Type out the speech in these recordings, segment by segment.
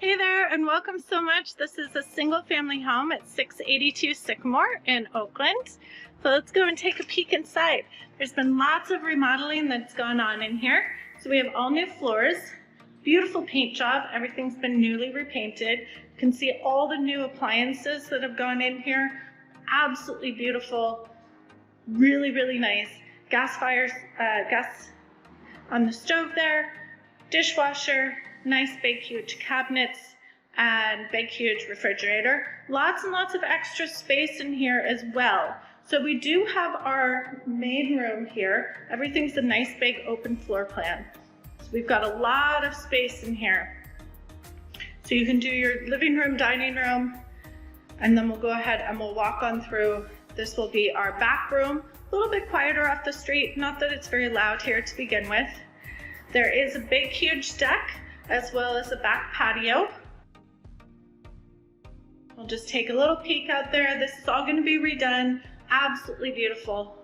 Hey there, and welcome so much. This is a single family home at 682 Sycamore in Oakland. So let's go and take a peek inside. There's been lots of remodeling that's gone on in here. So we have all new floors, beautiful paint job. Everything's been newly repainted. You can see all the new appliances that have gone in here. Absolutely beautiful, really, really nice. Gas on the stove there, dishwasher, nice big huge cabinets, and big huge refrigerator. Lots and lots of extra space in here as well. So we do have our main room here. Everything's a nice big open floor plan. So we've got a lot of space in here. So you can do your living room, dining room, and then we'll go ahead and we'll walk on through. This will be our back room, a little bit quieter off the street. Not that it's very loud here to begin with. There is a big huge deck, as well as a back patio. We'll just take a little peek out there. This is all going to be redone. Absolutely beautiful.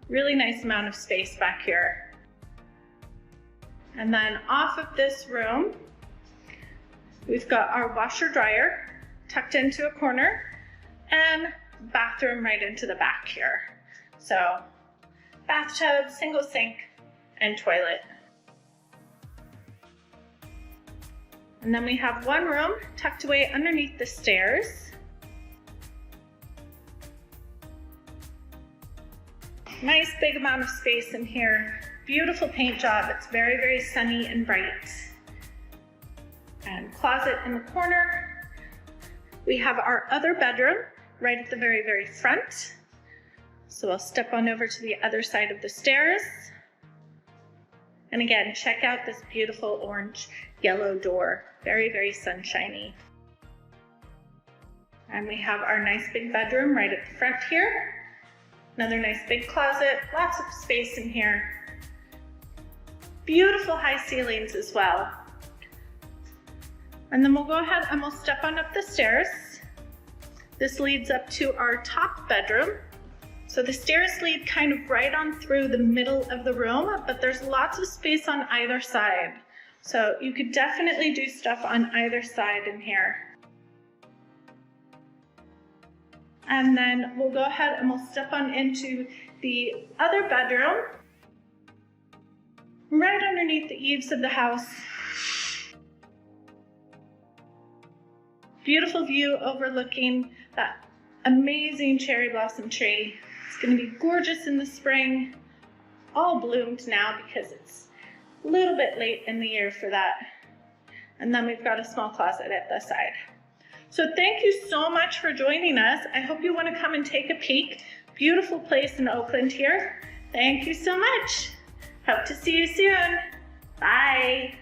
Really nice amount of space back here. And then off of this room, we've got our washer dryer tucked into a corner and bathroom right into the back here. So bathtub, single sink, and toilet. And then we have one room tucked away underneath the stairs. Nice big amount of space in here. Beautiful paint job. It's very, very sunny and bright. And closet in the corner. We have our other bedroom right at the very, very front. So I'll step on over to the other side of the stairs. And again, check out this beautiful orange yellow door. Very, very sunshiny. And we have our nice big bedroom right at the front here. Another nice big closet, lots of space in here. Beautiful high ceilings as well. And then we'll go ahead and we'll step on up the stairs. This leads up to our top bedroom. So the stairs lead kind of right on through the middle of the room, but there's lots of space on either side. So you could definitely do stuff on either side in here. And then we'll go ahead and we'll step on into the other bedroom, right underneath the eaves of the house. Beautiful view overlooking that amazing cherry blossom tree. It's going to be gorgeous in the spring, all bloomed now because it's a little bit late in the year for that. And then we've got a small closet at the side. So thank you so much for joining us. I hope you want to come and take a peek. Beautiful place in Oakland here. Thank you so much. Hope to see you soon. Bye.